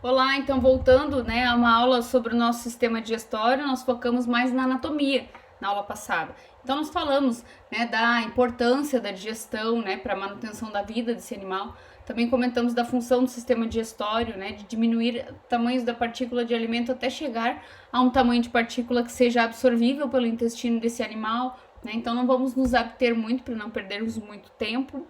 Olá, então voltando, né, a uma aula sobre o nosso sistema digestório, nós focamos mais na anatomia na aula passada. Então nós falamos, né, da importância da digestão, né, para a manutenção da vida desse animal. Também comentamos da função do sistema digestório, né, de diminuir tamanhos da partícula de alimento até chegar a um tamanho de partícula que seja absorvível pelo intestino desse animal, né? Então não vamos nos abter muito para não perdermos muito tempo.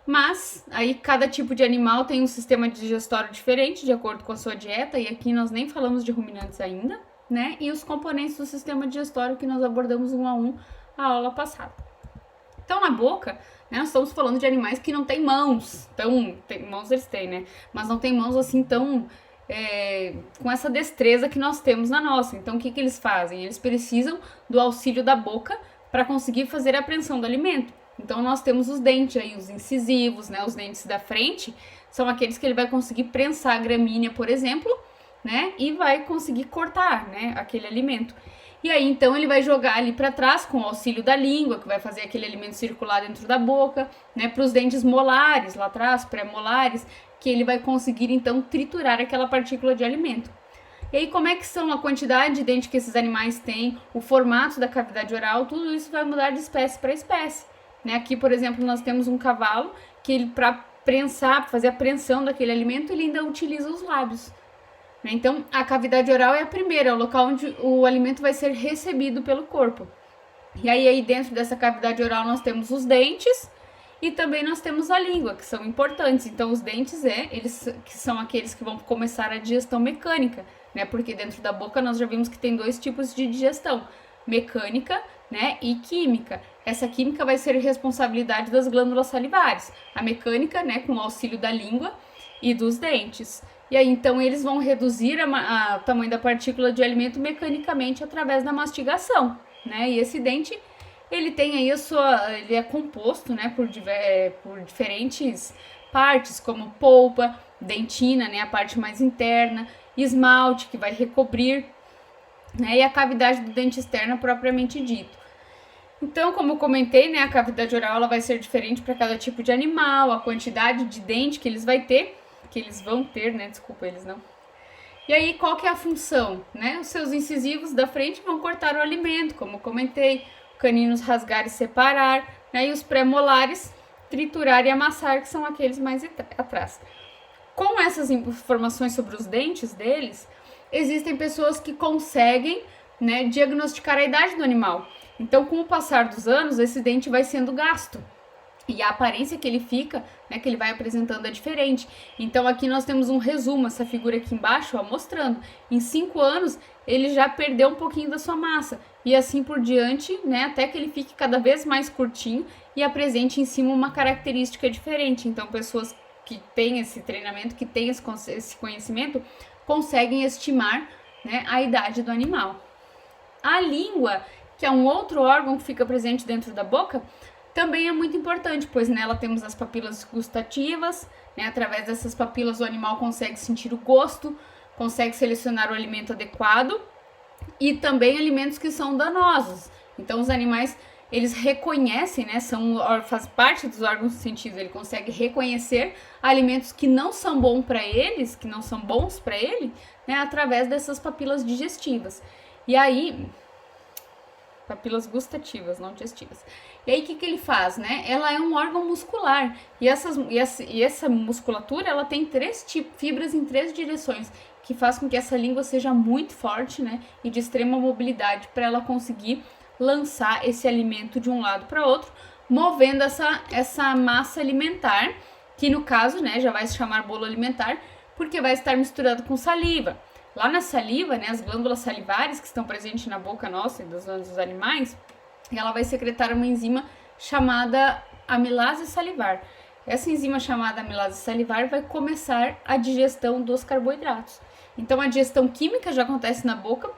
Mas aí cada tipo de animal tem um sistema digestório diferente de acordo com a sua dieta, e aqui nós nem falamos de ruminantes ainda, né? E os componentes do sistema digestório que nós abordamos um a um a aula passada. Então, na boca, né, nós estamos falando de animais que não têm mãos. Então, mãos eles têm, né? Mas não tem mãos assim tão com essa destreza que nós temos na nossa. Então, o que eles fazem? Eles precisam do auxílio da boca para conseguir fazer a apreensão do alimento. Então, nós temos os dentes aí, os incisivos, né? Os dentes da frente são aqueles que ele vai conseguir prensar a gramínea, por exemplo, né? E vai conseguir cortar, né? Aquele alimento. E aí, então, ele vai jogar ali para trás com o auxílio da língua, que vai fazer aquele alimento circular dentro da boca, né? Para os dentes molares lá atrás, pré-molares, que ele vai conseguir, então, triturar aquela partícula de alimento. E aí, como é que são a quantidade de dente que esses animais têm, o formato da cavidade oral, tudo isso vai mudar de espécie para espécie. Né? Aqui, por exemplo, nós temos um cavalo que ele, para prensar, fazer a apreensão daquele alimento, ele ainda utiliza os lábios. Né? Então, a cavidade oral é a primeira, é o local onde o alimento vai ser recebido pelo corpo. E aí dentro dessa cavidade oral nós temos os dentes e também nós temos a língua, que são importantes. Então, os dentes eles que são aqueles que vão começar a digestão mecânica, né? Porque dentro da boca nós já vimos que tem dois tipos de digestão, mecânica, né, e química. Essa química vai ser responsabilidade das glândulas salivares. A mecânica, né, com o auxílio da língua e dos dentes. E aí, então, eles vão reduzir o tamanho da partícula de alimento mecanicamente através da mastigação, né? E esse dente, ele tem aí ele é composto, né, por diferentes partes, como polpa, dentina, né, a parte mais interna, esmalte, que vai recobrir, né, e a cavidade do dente externo propriamente dito. Então, como eu comentei, né, a cavidade oral ela vai ser diferente para cada tipo de animal, a quantidade de dente que eles vão ter, né, desculpa, eles não. E aí, qual que é a função, né? Os seus incisivos da frente vão cortar o alimento, como eu comentei, caninos rasgar e separar, né, e os pré-molares triturar e amassar, que são aqueles mais atrás. Com essas informações sobre os dentes deles, existem pessoas que conseguem, né, diagnosticar a idade do animal. Então, com o passar dos anos, esse dente vai sendo gasto. E a aparência que ele fica, né, que ele vai apresentando é diferente. Então, aqui nós temos um resumo, essa figura aqui embaixo, ó, mostrando. Em 5 anos, ele já perdeu um pouquinho da sua massa. E assim por diante, né, até que ele fique cada vez mais curtinho e apresente em cima uma característica diferente. Então, pessoas que têm esse treinamento, que têm esse conhecimento, conseguem estimar, né, a idade do animal. A língua, que é um outro órgão que fica presente dentro da boca, também é muito importante, pois nela temos as papilas gustativas, né? Através dessas papilas o animal consegue sentir o gosto, consegue selecionar o alimento adequado e também alimentos que são danosos. Então os animais, eles reconhecem, né? Faz parte dos órgãos do sentido, ele consegue reconhecer alimentos que não são bons para eles, que não são bons para ele, né? Através dessas papilas digestivas. E aí, papilas gustativas, não digestivas. E aí, o que ele faz, né? Ela é um órgão muscular. E essa musculatura, ela tem fibras em 3 direções, que faz com que essa língua seja muito forte, né? E de extrema mobilidade, para ela conseguir lançar esse alimento de um lado para outro, movendo essa massa alimentar, que no caso, né, já vai se chamar bolo alimentar, porque vai estar misturado com saliva. Lá na saliva, né, as glândulas salivares que estão presentes na boca nossa e dos animais, ela vai secretar uma enzima chamada amilase salivar. Essa enzima chamada amilase salivar vai começar a digestão dos carboidratos. Então a digestão química já acontece na boca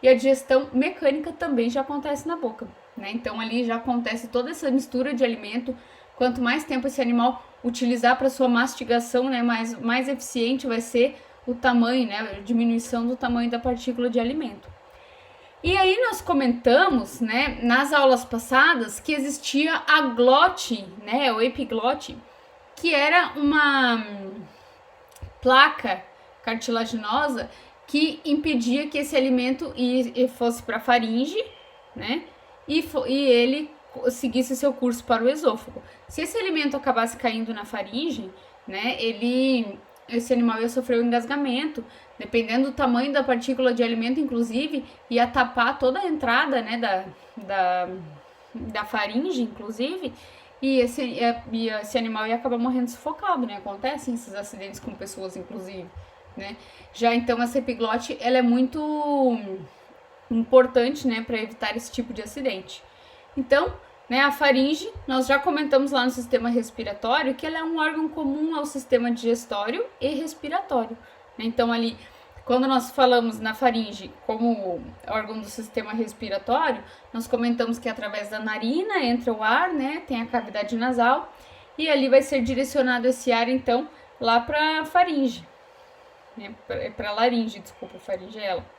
e a digestão mecânica também já acontece na boca, né? Então ali já acontece toda essa mistura de alimento. Quanto mais tempo esse animal utilizar para sua mastigação, né, mais eficiente vai ser o tamanho, né, a diminuição do tamanho da partícula de alimento. E aí nós comentamos, né, nas aulas passadas, que existia a glote, né, o epiglote, que era uma placa cartilaginosa que impedia que esse alimento fosse para a faringe, né? E ele seguisse seu curso para o esôfago. Se esse alimento acabasse caindo na faringe, né, esse animal ia sofrer um engasgamento, dependendo do tamanho da partícula de alimento, inclusive, ia tapar toda a entrada, né, da faringe, inclusive, e esse animal ia acabar morrendo sufocado, né? Acontecem esses acidentes com pessoas, inclusive, né? Já então essa epiglote, ela é muito importante, né, para evitar esse tipo de acidente. Então, né, a faringe, nós já comentamos lá no sistema respiratório que ela é um órgão comum ao sistema digestório e respiratório. Então, ali, quando nós falamos na faringe como órgão do sistema respiratório, nós comentamos que através da narina entra o ar, né, tem a cavidade nasal, e ali vai ser direcionado esse ar, então, lá para a faringe, né, para a laringe, desculpa, faringe é ela.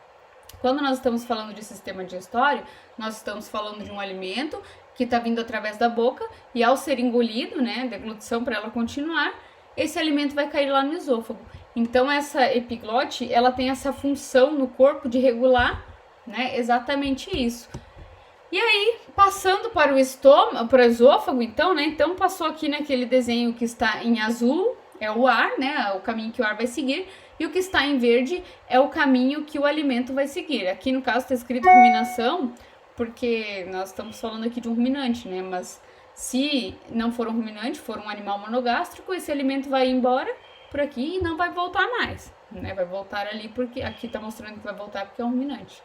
Quando nós estamos falando de sistema digestório, nós estamos falando de um alimento que está vindo através da boca e ao ser engolido, né, deglutição para ela continuar, esse alimento vai cair lá no esôfago. Então essa epiglote, ela tem essa função no corpo de regular, né, exatamente isso. E aí, passando para o estômago, para o esôfago, então, né, então passou aqui naquele desenho que está em azul, é o ar, né, o caminho que o ar vai seguir, e o que está em verde é o caminho que o alimento vai seguir. Aqui no caso está escrito ruminação, porque nós estamos falando aqui de um ruminante, né? Mas se não for um ruminante, for um animal monogástrico, esse alimento vai embora por aqui e não vai voltar mais, né? Vai voltar ali porque aqui está mostrando que vai voltar porque é um ruminante.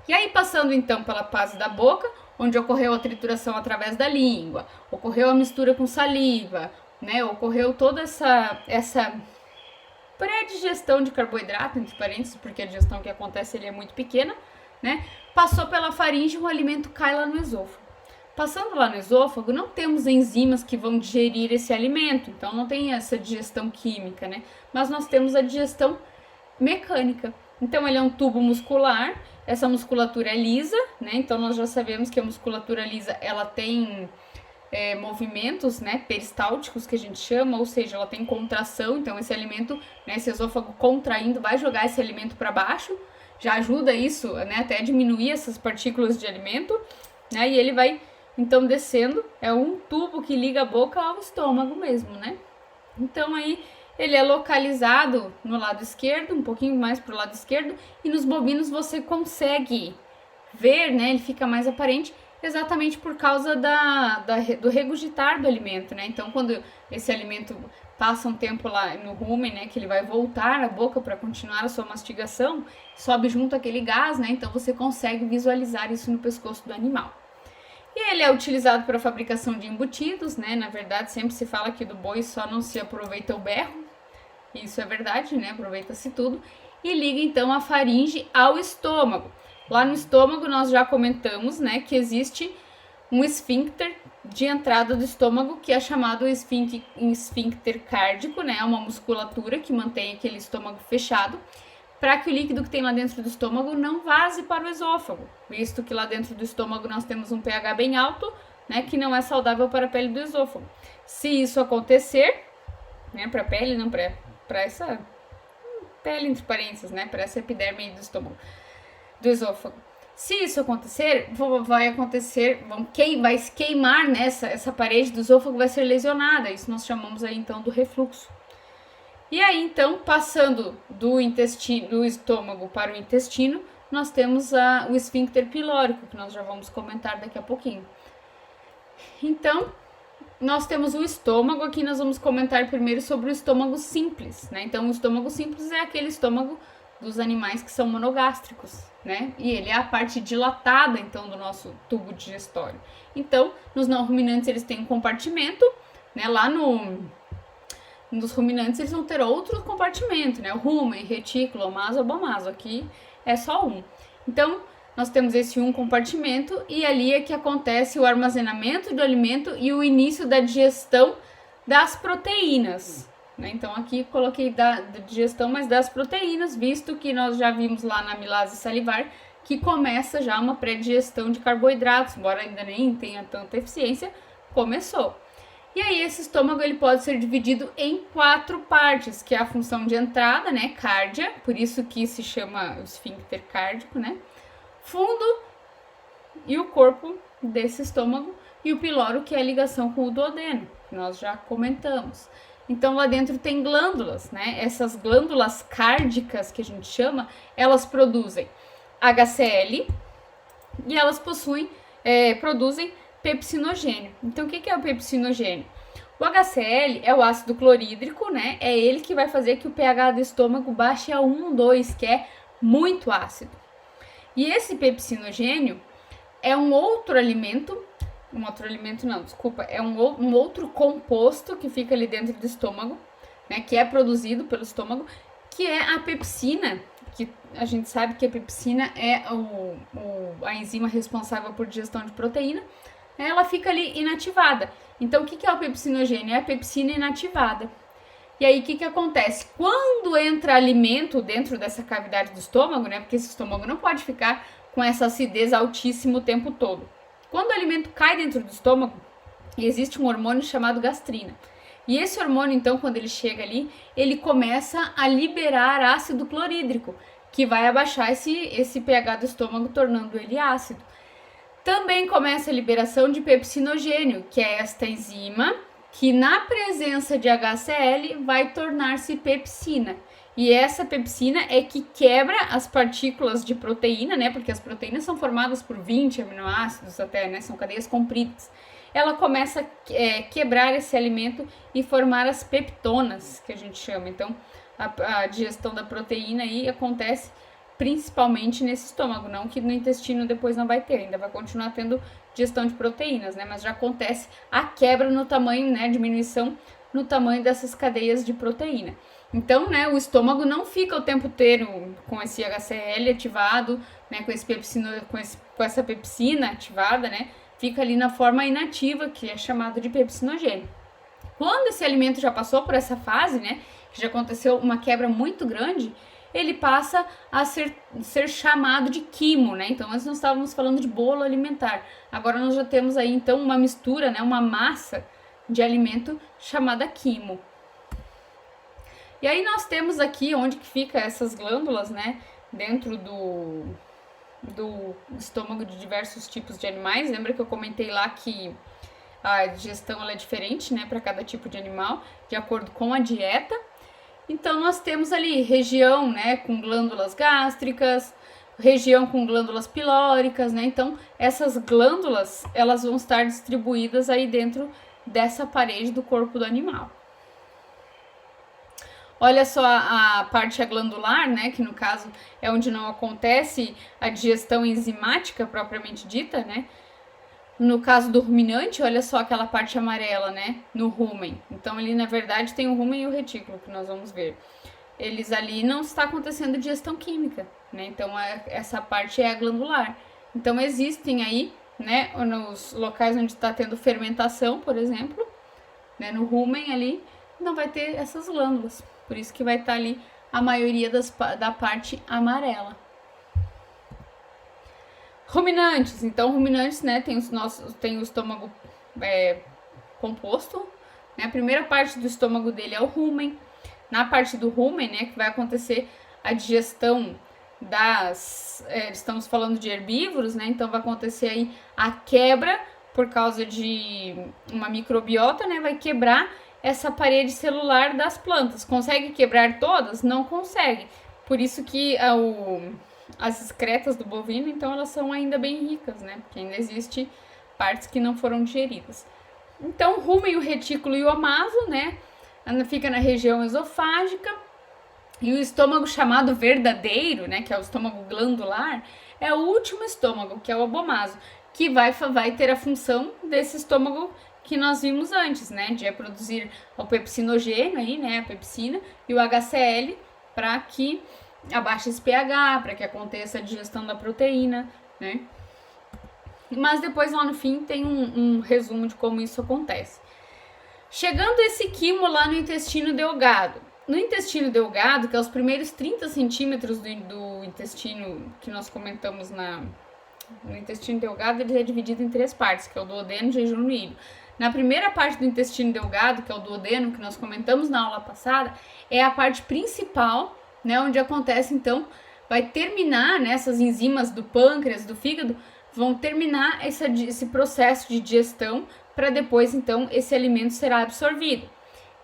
E aí, passando então pela fase da boca, onde ocorreu a trituração através da língua, ocorreu a mistura com saliva, né? Ocorreu toda essa pré-digestão de carboidrato, entre parênteses, porque a digestão que acontece ele é muito pequena, né? Passou pela faringe, o alimento cai lá no esôfago. Passando lá no esôfago, não temos enzimas que vão digerir esse alimento, então não tem essa digestão química, né? Mas nós temos a digestão mecânica. Então ele é um tubo muscular, essa musculatura é lisa, né? Então nós já sabemos que a musculatura lisa, ela tem movimentos, né, peristálticos que a gente chama, ou seja, ela tem contração, então esse alimento, né, esse esôfago contraindo vai jogar esse alimento para baixo, já ajuda isso, né, até a diminuir essas partículas de alimento, né, e ele vai então descendo, é um tubo que liga a boca ao estômago mesmo, né. Então aí ele é localizado no lado esquerdo, um pouquinho mais para o lado esquerdo, e nos bobinos você consegue ver, né, ele fica mais aparente, exatamente por causa do regurgitar do alimento, né? Então, quando esse alimento passa um tempo lá no rumen, né, que ele vai voltar à boca para continuar a sua mastigação, sobe junto aquele gás, né? Então, você consegue visualizar isso no pescoço do animal. E ele é utilizado para a fabricação de embutidos, né? Na verdade, sempre se fala que do boi só não se aproveita o berro. Isso é verdade, né? Aproveita-se tudo. E liga, então, a faringe ao estômago. Lá no estômago nós já comentamos, né, que existe um esfíncter de entrada do estômago que é chamado esfíncter cárdico, né, uma musculatura que mantém aquele estômago fechado para que o líquido que tem lá dentro do estômago não vaze para o esôfago, visto que lá dentro do estômago nós temos um pH bem alto, né, que não é saudável para a pele do esôfago. Se isso acontecer, né, para a pele, não para essa pele entre parênteses, né, para essa epiderme aí do estômago, do esôfago. Se isso acontecer, vai se queimar, né? Essa parede do esôfago vai ser lesionada. Isso nós chamamos aí então do refluxo. E aí então, passando do estômago para o intestino, nós temos o esfíncter pilórico, que nós já vamos comentar daqui a pouquinho. Então, nós temos o estômago, aqui nós vamos comentar primeiro sobre o estômago simples, né? Então, o estômago simples é aquele estômago dos animais que são monogástricos, né? E ele é a parte dilatada, então, do nosso tubo digestório. Então, nos não ruminantes, eles têm um compartimento, né? Lá nos ruminantes, eles vão ter outro compartimento, né? O rumen, retículo, omaso, abomaso. Aqui é só um. Então, nós temos esse um compartimento e ali é que acontece o armazenamento do alimento e o início da digestão das proteínas. Então, aqui coloquei da digestão, mas das proteínas, visto que nós já vimos lá na amilase salivar que começa já uma pré-digestão de carboidratos, embora ainda nem tenha tanta eficiência, começou. E aí esse estômago ele pode ser dividido em 4 partes, que é a função de entrada, né, cárdia, por isso que se chama o esfíncter cárdico, né, fundo e o corpo desse estômago, e o piloro, que é a ligação com o duodeno, que nós já comentamos. Então lá dentro tem glândulas, né, essas glândulas cárdicas que a gente chama, elas produzem HCl e elas produzem pepsinogênio. Então, o que é o pepsinogênio? O HCl é o ácido clorídrico, né? É ele que vai fazer que o pH do estômago baixe a 1,2, que é muito ácido. E esse pepsinogênio é um outro composto que fica ali dentro do estômago, né? Que é produzido pelo estômago, que é a pepsina, que a gente sabe que a pepsina é a enzima responsável por digestão de proteína. Ela fica ali inativada. Então, o que é o pepsinogênio? É a pepsina inativada. E aí, o que acontece? Quando entra alimento dentro dessa cavidade do estômago, né? Porque esse estômago não pode ficar com essa acidez altíssima o tempo todo. Quando o alimento cai dentro do estômago, existe um hormônio chamado gastrina. E esse hormônio, então, quando ele chega ali, ele começa a liberar ácido clorídrico, que vai abaixar esse pH do estômago, tornando ele ácido. Também começa a liberação de pepsinogênio, que é esta enzima que na presença de HCl vai tornar-se pepsina. E essa pepsina é que quebra as partículas de proteína, né? Porque as proteínas são formadas por 20 aminoácidos até, né? São cadeias compridas. Ela começa a quebrar esse alimento e formar as peptonas, que a gente chama. Então, a digestão da proteína aí acontece principalmente nesse estômago, não que no intestino depois não vai ter, ainda vai continuar tendo digestão de proteínas, né? Mas já acontece a quebra no tamanho, né? Diminuição no tamanho dessas cadeias de proteína. Então, né, o estômago não fica o tempo inteiro com esse HCl ativado, né, com essa pepsina ativada, né? Fica ali na forma inativa, que é chamado de pepsinogênio. Quando esse alimento já passou por essa fase, né, que já aconteceu uma quebra muito grande, ele passa a ser chamado de quimo, né? Então, antes nós estávamos falando de bolo alimentar. Agora nós já temos aí, então, uma mistura, né? Uma massa de alimento chamada quimo. E aí nós temos aqui onde que fica essas glândulas, né? Dentro do estômago de diversos tipos de animais. Lembra que eu comentei lá que a digestão ela é diferente, né? Para cada tipo de animal, de acordo com a dieta. Então, nós temos ali região, né, com glândulas gástricas, região com glândulas pilóricas, né? Então, essas glândulas, elas vão estar distribuídas aí dentro dessa parede do corpo do animal. Olha só a parte glandular, né, que no caso é onde não acontece a digestão enzimática propriamente dita, né? No caso do ruminante, olha só aquela parte amarela, né? No rumen. Então, ali, na verdade, tem o rumen e o retículo, que nós vamos ver. Eles ali não está acontecendo digestão química, né? Então, essa parte é a glandular. Então, existem aí, né? Nos locais onde está tendo fermentação, por exemplo, né? No rumen ali, não vai ter essas glândulas. Por isso que vai estar ali a maioria da parte amarela. Ruminantes, então ruminantes, né, tem o estômago composto, né, a primeira parte do estômago dele é o rumen, na parte do rumen, né, que vai acontecer a digestão estamos falando de herbívoros, né, então vai acontecer aí a quebra por causa de uma microbiota, né, vai quebrar essa parede celular das plantas, consegue quebrar todas? Não consegue, por isso que as excretas do bovino, então elas são ainda bem ricas, né? Porque ainda existe partes que não foram digeridas. Então, o rumen, o retículo e o omaso, né? Fica na região esofágica. E o estômago chamado verdadeiro, né? Que é o estômago glandular, é o último estômago, que é o abomaso, que vai ter a função desse estômago que nós vimos antes, né? De produzir o pepsinogênio aí, né? A pepsina e o HCl para que abaixa esse pH, para que aconteça a digestão da proteína, né? Mas depois lá no fim tem um resumo de como isso acontece. Chegando esse quimo lá no intestino delgado. No intestino delgado, que é os primeiros 30 centímetros do intestino que nós comentamos no intestino delgado, ele é dividido em 3 partes, que é o duodeno, jejum e ilho. na primeira parte do intestino delgado, que é o duodeno, que nós comentamos na aula passada, é a parte principal, né, onde acontece, então, vai terminar, né, essas enzimas do pâncreas, do fígado, vão terminar esse processo de digestão para depois, então, esse alimento será absorvido.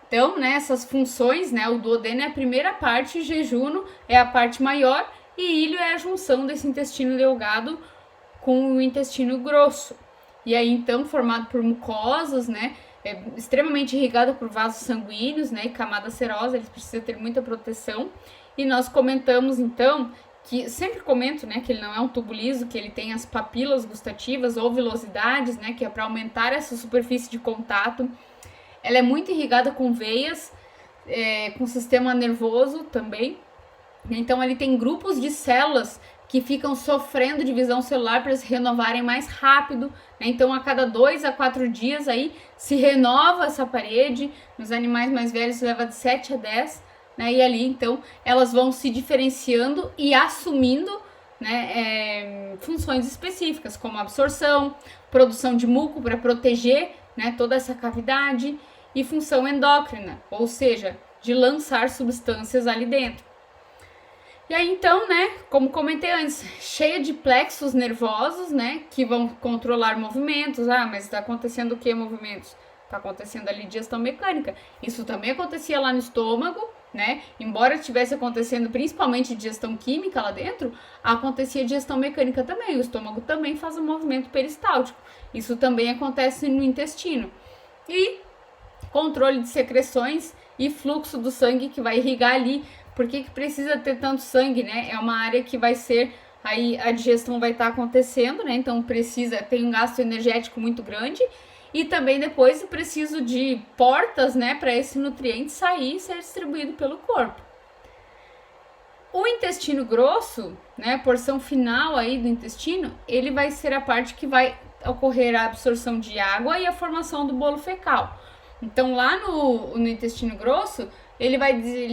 Então, né, essas funções, né, o duodeno é a primeira parte, o jejuno é a parte maior e ilho é a junção desse intestino delgado com o intestino grosso. E aí, então, formado por mucosas, né, é extremamente irrigado por vasos sanguíneos, né, e camada serosa, ele precisa ter muita proteção. E nós comentamos, então, que sempre comento, né, que ele não é um tubo liso, que ele tem as papilas gustativas ou vilosidades, né, que é para aumentar essa superfície de contato. Ela é muito irrigada com veias, com sistema nervoso também. Então, ele tem grupos de células que ficam sofrendo divisão celular para se renovarem mais rápido, né? Então, a cada 2 a 4 dias aí se renova essa parede. Nos animais mais velhos leva de 7 a 10, né? E ali, então, elas vão se diferenciando e assumindo, né, funções específicas, como absorção, produção de muco para proteger, né, toda essa cavidade, e função endócrina, ou seja, de lançar substâncias ali dentro. E aí, então, né, como comentei antes, cheia de plexos nervosos, né, que vão controlar movimentos. Ah, mas está acontecendo o que movimentos? Está acontecendo ali digestão mecânica. Isso também acontecia lá no estômago, né, embora estivesse acontecendo principalmente digestão química lá dentro, acontecia digestão mecânica também. O estômago também faz um movimento peristáltico. Isso também acontece no intestino. E controle de secreções e fluxo do sangue que vai irrigar ali. Por que precisa ter tanto sangue, né? É uma área que vai ser, aí a digestão vai estar acontecendo, né? Então tem um gasto energético muito grande e também depois eu preciso de portas, né, para esse nutriente sair e ser distribuído pelo corpo. O intestino grosso, né, a porção final aí do intestino, ele vai ser a parte que vai ocorrer a absorção de água e a formação do bolo fecal. Então lá no intestino grosso, ele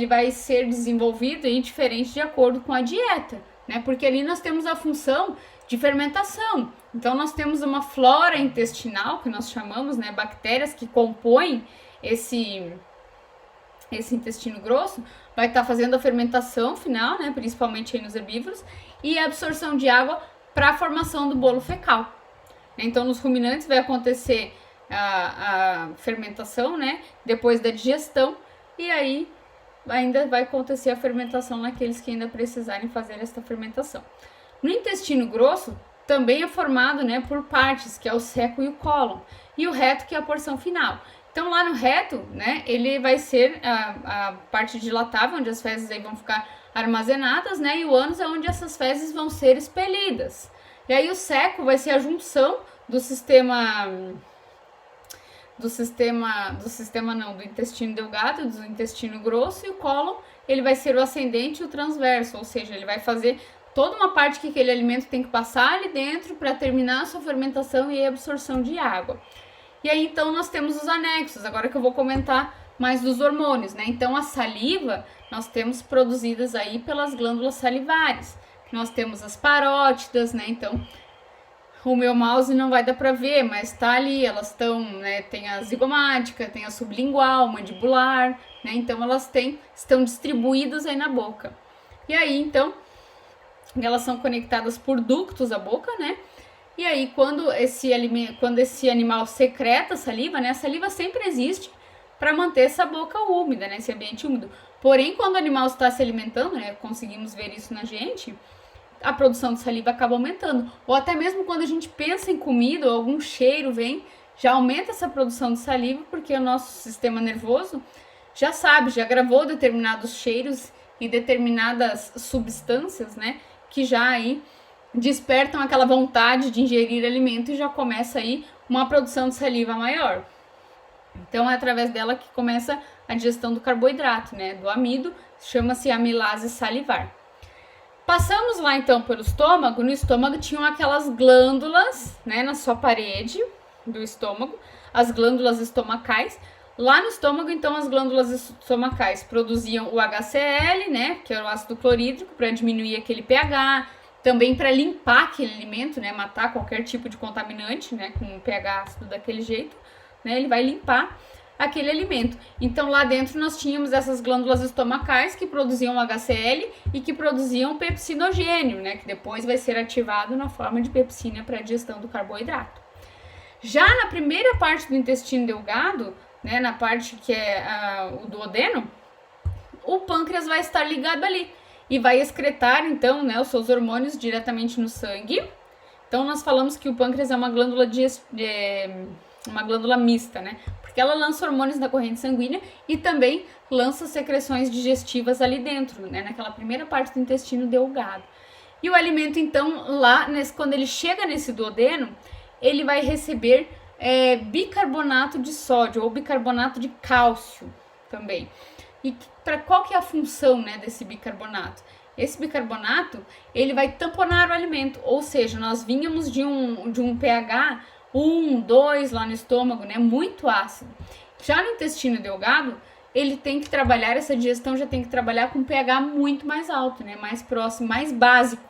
vai ser desenvolvido e diferente de acordo com a dieta, né? Porque ali nós temos a função de fermentação. Então nós temos uma flora intestinal, que nós chamamos, né, bactérias que compõem esse intestino grosso, vai estar fazendo a fermentação final, né, principalmente aí nos herbívoros, e a absorção de água para a formação do bolo fecal. Então nos ruminantes vai acontecer a fermentação, né, depois da digestão, e aí ainda vai acontecer a fermentação naqueles que ainda precisarem fazer esta fermentação. No intestino grosso também é formado, né, por partes, que é o seco e o cólon, e o reto, que é a porção final. Então lá no reto, né, ele vai ser a parte dilatável, onde as fezes aí vão ficar armazenadas, né, e o ânus é onde essas fezes vão ser expelidas. E aí o seco vai ser a junção do intestino delgado, do intestino grosso, e o cólon, ele vai ser o ascendente e o transverso, ou seja, ele vai fazer toda uma parte que aquele alimento tem que passar ali dentro para terminar a sua fermentação e a absorção de água. E aí, então, nós temos os anexos, agora que eu vou comentar mais dos hormônios, né? Então, a saliva, nós temos produzidas aí pelas glândulas salivares, nós temos as parótidas, né? Então, o meu mouse não vai dar para ver, mas tá ali, elas estão, né, tem a zigomática, tem a sublingual, mandibular, né, então elas estão distribuídas aí na boca. E aí, então, elas são conectadas por ductos à boca, né, e aí quando esse animal secreta saliva, né, a saliva sempre existe para manter essa boca úmida, né, esse ambiente úmido. Porém, quando o animal está se alimentando, né, conseguimos ver isso na gente, a produção de saliva acaba aumentando. Ou até mesmo quando a gente pensa em comida ou algum cheiro vem, já aumenta essa produção de saliva, porque o nosso sistema nervoso já sabe, já gravou determinados cheiros e determinadas substâncias, né, que já aí despertam aquela vontade de ingerir alimento e já começa aí uma produção de saliva maior. Então é através dela que começa a digestão do carboidrato, né, do amido, chama-se amilase salivar. Passamos lá então pelo estômago. No estômago tinham aquelas glândulas, né, na sua parede do estômago, as glândulas estomacais. Lá no estômago, então, as glândulas estomacais produziam o HCl, né, que era o ácido clorídrico, para diminuir aquele pH, também para limpar aquele alimento, né, matar qualquer tipo de contaminante, né, com um pH ácido daquele jeito. né? Ele vai limpar aquele alimento. Então lá dentro nós tínhamos essas glândulas estomacais que produziam HCl e que produziam pepsinogênio, né? Que depois vai ser ativado na forma de pepsina para a digestão do carboidrato. Já na primeira parte do intestino delgado, né? Na parte que é o duodeno, o pâncreas vai estar ligado ali e vai excretar então, né, os seus hormônios diretamente no sangue. Então nós falamos que o pâncreas é uma glândula uma glândula mista, né? Porque ela lança hormônios na corrente sanguínea e também lança secreções digestivas ali dentro, né? Naquela primeira parte do intestino delgado. E o alimento, então, lá, quando ele chega nesse duodeno, ele vai receber bicarbonato de sódio ou bicarbonato de cálcio também. E para qual que é a função, né, desse bicarbonato? Esse bicarbonato, ele vai tamponar o alimento, ou seja, nós vínhamos de um pH 1, 2 lá no estômago, né, muito ácido. Já no intestino delgado, ele tem que trabalhar, essa digestão já tem que trabalhar com pH muito mais alto, né, mais próximo, mais básico.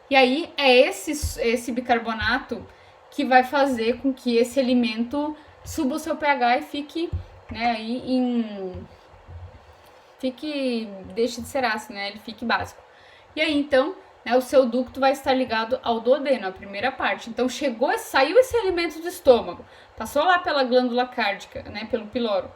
E aí é esse bicarbonato que vai fazer com que esse alimento suba o seu pH e fique, né, aí deixe de ser ácido, né? Ele fique básico. E aí, então, né, o seu ducto vai estar ligado ao duodeno, a primeira parte. Então, saiu esse alimento do estômago, passou lá pela glândula cárdica, né, pelo piloro.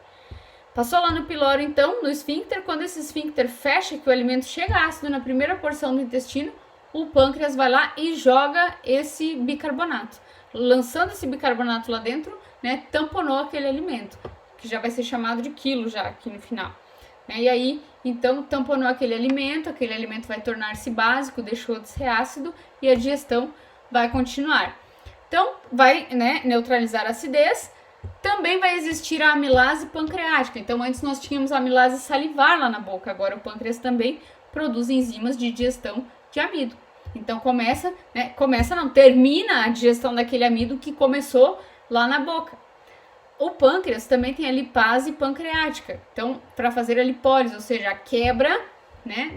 Passou lá no piloro, então, no esfíncter. Quando esse esfíncter fecha, que o alimento chega ácido na primeira porção do intestino, o pâncreas vai lá e joga esse bicarbonato. Lançando esse bicarbonato lá dentro, né, tamponou aquele alimento, que já vai ser chamado de quilo já aqui no final. E aí, então, tamponou aquele alimento vai tornar-se básico, deixou de ser ácido e a digestão vai continuar. Então, vai, né, neutralizar a acidez. Também vai existir a amilase pancreática. Então, antes nós tínhamos a amilase salivar lá na boca, agora o pâncreas também produz enzimas de digestão de amido. Então, termina a digestão daquele amido que começou lá na boca. O pâncreas também tem a lipase pancreática, então, para fazer a lipólise, ou seja, a quebra, né,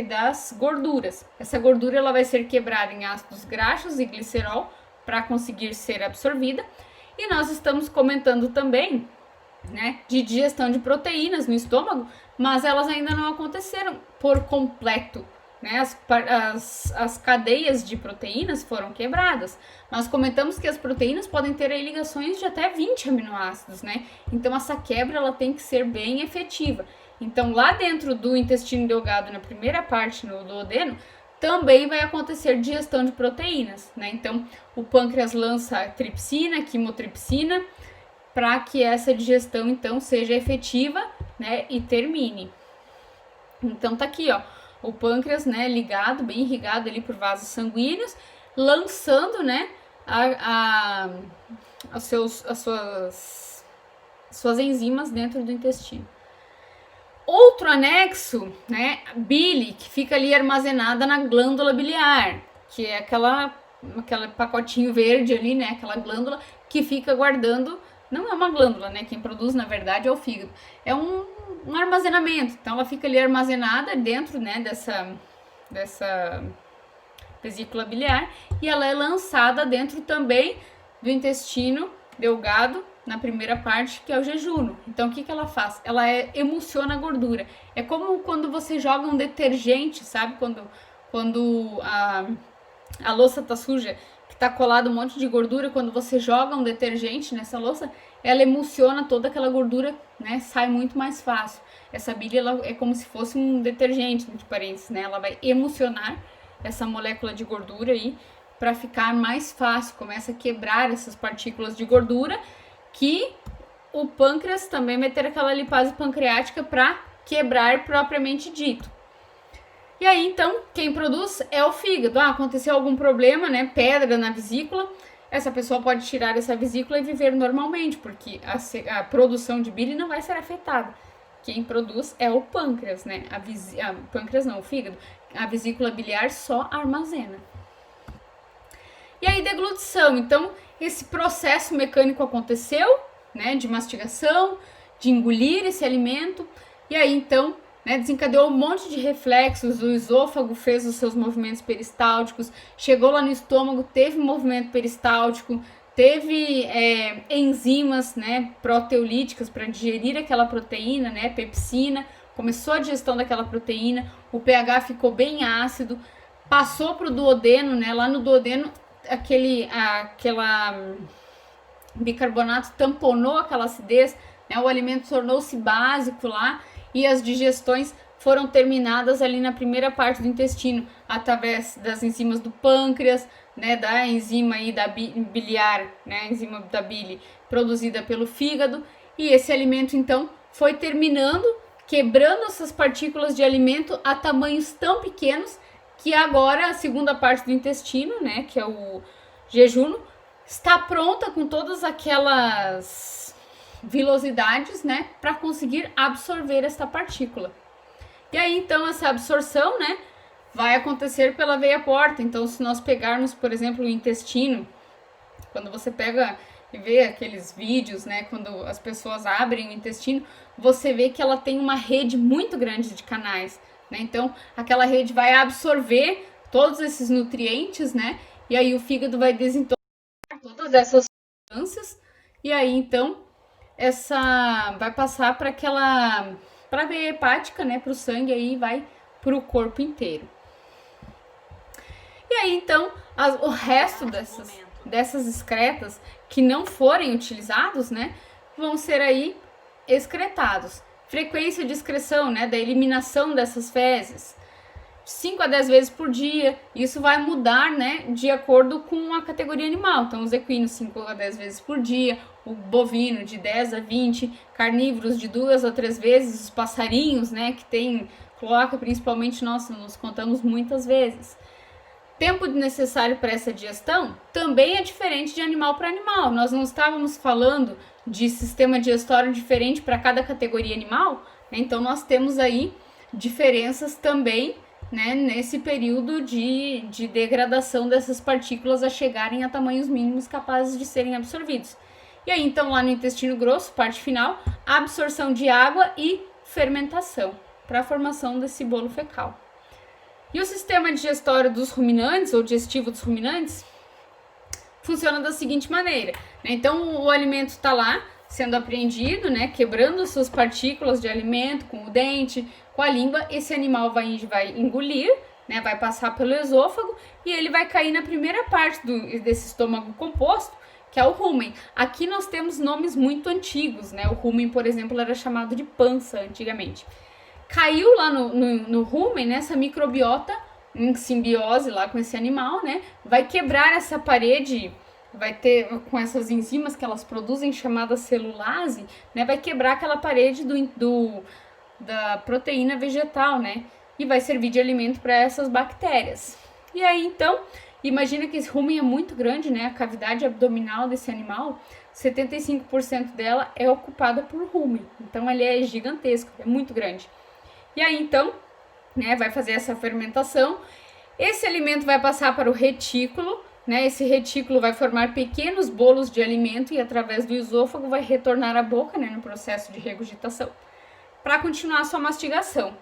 das gorduras. Essa gordura ela vai ser quebrada em ácidos graxos e glicerol para conseguir ser absorvida. E nós estamos comentando também, né, de digestão de proteínas no estômago, mas elas ainda não aconteceram por completo. Né, as cadeias de proteínas foram quebradas. Nós comentamos que as proteínas podem ter aí ligações de até 20 aminoácidos, né? Então essa quebra ela tem que ser bem efetiva. Então lá dentro do intestino delgado, na primeira parte, no duodeno, também vai acontecer digestão de proteínas, né? Então o pâncreas lança tripsina, quimotripsina, para que essa digestão então seja efetiva, né, e termine. Então tá aqui, ó, o pâncreas, né, ligado, bem irrigado ali por vasos sanguíneos, lançando, né, as suas enzimas dentro do intestino. Outro anexo, né, bile, que fica ali armazenada na glândula biliar, que é aquele pacotinho verde ali, né, aquela glândula que fica guardando. Não é uma glândula, né? Quem produz, na verdade, é o fígado. É um armazenamento. Então, ela fica ali armazenada dentro, né, dessa vesícula biliar. E ela é lançada dentro também do intestino delgado, na primeira parte, que é o jejuno. Então, o que ela faz? Ela emulsiona a gordura. É como quando você joga um detergente, sabe? Quando a louça tá suja, tá colado um monte de gordura, quando você joga um detergente nessa louça, ela emulsiona toda aquela gordura, né, sai muito mais fácil. Essa bile, ela é como se fosse um detergente, entre parênteses, né, ela vai emulsionar essa molécula de gordura aí, para ficar mais fácil, começa a quebrar essas partículas de gordura, que o pâncreas também vai ter aquela lipase pancreática para quebrar propriamente dito. E aí, então, quem produz é o fígado. Aconteceu algum problema, né? Pedra na vesícula. Essa pessoa pode tirar essa vesícula e viver normalmente, porque a produção de bile não vai ser afetada. Quem produz é o pâncreas, né? Pâncreas não, o fígado. A vesícula biliar só armazena. E aí, deglutição. Então, esse processo mecânico aconteceu, né? De mastigação, de engolir esse alimento. E aí, então, né, desencadeou um monte de reflexos, o esôfago fez os seus movimentos peristálticos, chegou lá no estômago, teve movimento peristáltico, teve enzimas, né, proteolíticas para digerir aquela proteína, né, pepsina, começou a digestão daquela proteína, o pH ficou bem ácido, passou para o duodeno, né, lá no duodeno aquela bicarbonato tamponou aquela acidez, né, o alimento tornou-se básico lá e as digestões foram terminadas ali na primeira parte do intestino, através das enzimas do pâncreas, né, da enzima aí da biliar, né, a enzima da bile produzida pelo fígado, e esse alimento então foi terminando, quebrando essas partículas de alimento a tamanhos tão pequenos que agora a segunda parte do intestino, né, que é o jejuno, está pronta com todas aquelas vilosidades, né, para conseguir absorver esta partícula. E aí, então, essa absorção, né, vai acontecer pela veia porta. Então, se nós pegarmos, por exemplo, o intestino, quando você pega e vê aqueles vídeos, né, quando as pessoas abrem o intestino, você vê que ela tem uma rede muito grande de canais, né? Então, aquela rede vai absorver todos esses nutrientes, né? E aí o fígado vai desintoxicar todas essas substâncias. E aí, então, essa vai passar para a veia hepática, né, para o sangue, aí vai para o corpo inteiro. E aí, então, o resto dessas excretas que não forem utilizados, né, vão ser aí excretados. Frequência de excreção, né, da eliminação dessas fezes, 5 a 10 vezes por dia. Isso vai mudar, né, de acordo com a categoria animal. Então, os equinos 5 a 10 vezes por dia, o bovino de 10 a 20, carnívoros de 2 a 3 vezes, os passarinhos, né, que tem cloaca, principalmente nós nos contamos muitas vezes. Tempo necessário para essa digestão também é diferente de animal para animal. Nós não estávamos falando de sistema digestório diferente para cada categoria animal, né? Então nós temos aí diferenças também, né, nesse período de degradação dessas partículas a chegarem a tamanhos mínimos capazes de serem absorvidos. E aí, então, lá no intestino grosso, parte final, absorção de água e fermentação para a formação desse bolo fecal. E o sistema digestório dos ruminantes, ou digestivo dos ruminantes, funciona da seguinte maneira, né? Então, o alimento está lá sendo apreendido, né, quebrando suas partículas de alimento com o dente, com a língua. Esse animal vai engolir, né, vai passar pelo esôfago e ele vai cair na primeira parte desse estômago composto, que é o rumen. Aqui nós temos nomes muito antigos, né? O rumen, por exemplo, era chamado de pança antigamente. Caiu lá no rumen, né, essa microbiota em simbiose lá com esse animal, né, vai quebrar essa parede, vai ter, com essas enzimas que elas produzem, chamada celulase, né, vai quebrar aquela parede da proteína vegetal, né, e vai servir de alimento para essas bactérias. E aí, então, imagina que esse rumen é muito grande, né, a cavidade abdominal desse animal, 75% dela é ocupada por rumen, então ele é gigantesco, é muito grande. E aí, então, né, vai fazer essa fermentação. Esse alimento vai passar para o retículo, né? Esse retículo vai formar pequenos bolos de alimento e, através do esôfago, vai retornar à boca, né, no processo de regurgitação, para continuar a sua mastigação.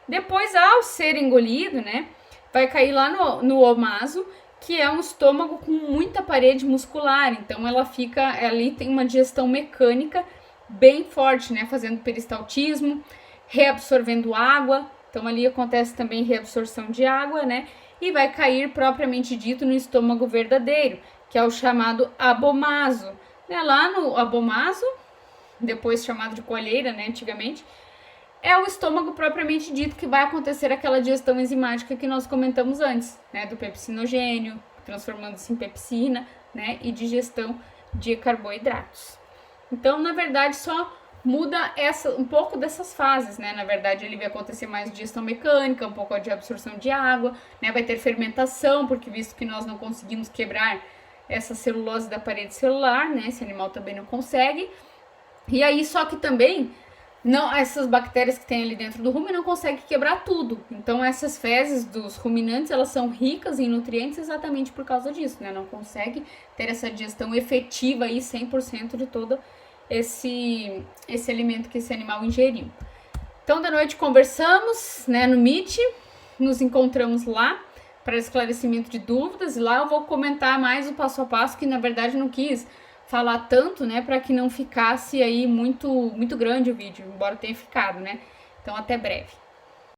Depois, ao ser engolido, né, vai cair lá no omaso, que é um estômago com muita parede muscular. Então, ela fica ali, tem uma digestão mecânica bem forte, né, fazendo peristaltismo, reabsorvendo água, então ali acontece também reabsorção de água, né? E vai cair propriamente dito no estômago verdadeiro, que é o chamado abomaso, né? Lá no abomaso, depois chamado de coalheira, né, antigamente, é o estômago propriamente dito que vai acontecer aquela digestão enzimática que nós comentamos antes, né, do pepsinogênio, transformando-se em pepsina, né, e digestão de carboidratos. Então, na verdade, só muda um pouco dessas fases, né? Na verdade, ele vai acontecer mais digestão mecânica, um pouco de absorção de água, né? Vai ter fermentação, porque visto que nós não conseguimos quebrar essa celulose da parede celular, né? Esse animal também não consegue. E aí, só que também, não, essas bactérias que tem ali dentro do rumen não conseguem quebrar tudo. Então, essas fezes dos ruminantes, elas são ricas em nutrientes exatamente por causa disso, né? Não consegue ter essa digestão efetiva aí, 100% de toda esse alimento que esse animal ingeriu. Então, da noite conversamos, né, no Meet, nos encontramos lá, para esclarecimento de dúvidas, e lá eu vou comentar mais o passo a passo, que na verdade não quis falar tanto, né, para que não ficasse aí muito grande o vídeo, embora tenha ficado, né? Então até breve.